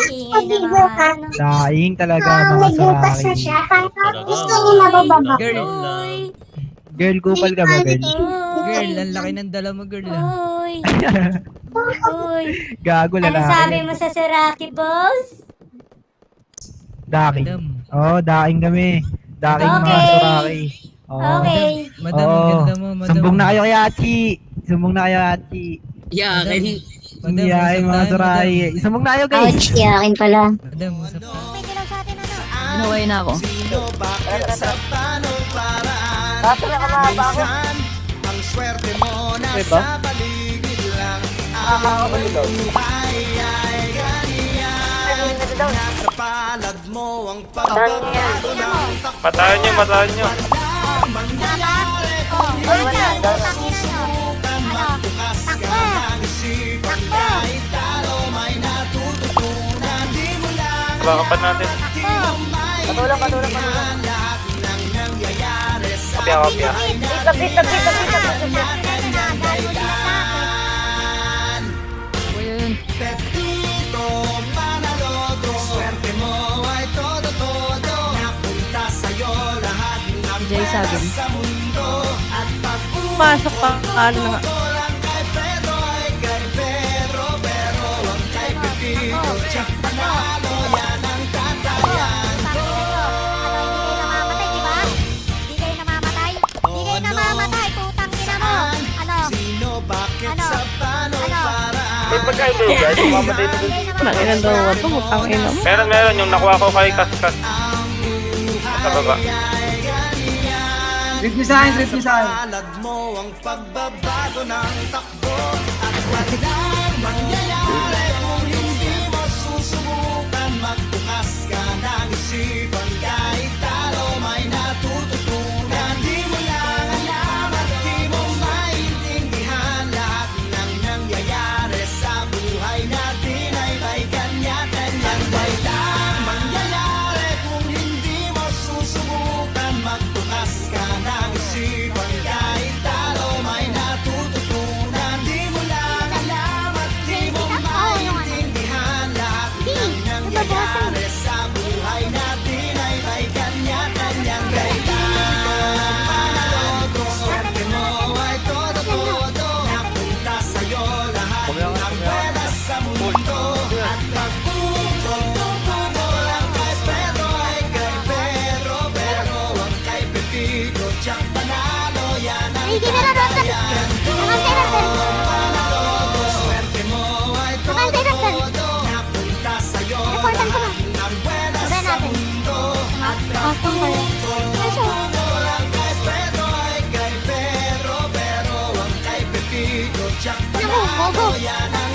Ingay naman. Daing talaga mga saraki. Talaga, Gusto niyo nabababa. Girl. Uy. Girl, kupal ka ba, girl? Girl, ang laki ng dala mo, girl. Uy. Uy. Gago, Ano lalaki. sabi mo sa Siraki, boss? Daking. Madam. Oo, daking kami. Daking mga Okay. saraki. Oo. Okay. Madam, ang Oo. ganda mo, madam. Sumbong na kayo kay Achi. Sumbong na kayo, Achi. Yakin. Madam, Iyayin usap mga tayo, saraki. madam. Sumbong na kayo, guys. Ouch, yakin pala. Madam, usap. Pwede lang sa atin, ano? Ginaway na ako. Ang swerte mo na Diba? sa paligid lang. Ang buhay ay ganyan. Nasa palad mo ang pagbabago ng takbo. Patayan nyo, patayan nyo. Mangyayari kung hindi mo susubukan, magbukas ka ng isipan. Kahit talo may natututunan. Di mo lang Baka pa natin. Patulong lahat ng nangyayari sa Kopya, kopya. Pepito Manaloto, swerte mo ay todo-todo. Napunta sa'yo lahat ng Jay Sabin. sa mundo. At Pasok pa, ano na nga. lang kay Pedro ay kay Pedro. Pero ang kay Pepito, tsak panalo yan ang tatayan. Hindi kayo namamatay, di ba? Di kayo namamatay, putang ina mo. Ano? Sino, bakit, Ano? sa paano, Ano? paraan? May pagkain guys. Mamatay na dun. Nakilang daw ito, mutang ina mo. Meron. Yung nakuha ko kay Kaskas. Sa baba. Trip niyo sa akin, trip niyo sa akin. Palad mo ang pagbabago ng takbo. At walang mangyayari kung hindi mo susubukan. Magbukas ka ng isipan. Kahit talo may natututunan. Di mo lang alam at di mo maintindihan. Lahat ng nangyayari sa buhay natin ay may kanya-kanyang walang mangyayari kung hindi mo susubukan. Magbukas ka ng isipan. Kahit talo may natututunan. Di mo lang alam at di mo maintindihan. Lahat ng nangyayari sa buhay natin ay may kanya-kanyang kailangan. Manaloto, swerte mo ay todo-todo. Napunta sa'yo lahat ng pwede sa mundo. At nagpupunto lang kay Pedro ay kay Pedro. Pero ang kay Pepito, tsak panalo yan ang Hindi na lang, tatayan. Manaloto, swerte mo ay todo-todo. Napunta sa'yo Reportan ko na. ng pwede Sabihan sa natin. mundo. At Awesome kayo. nagpupunto lang kay Pedro ay kay Pedro. Pero ang kay Pepito, tsak Naku, bobo. panalo yan ang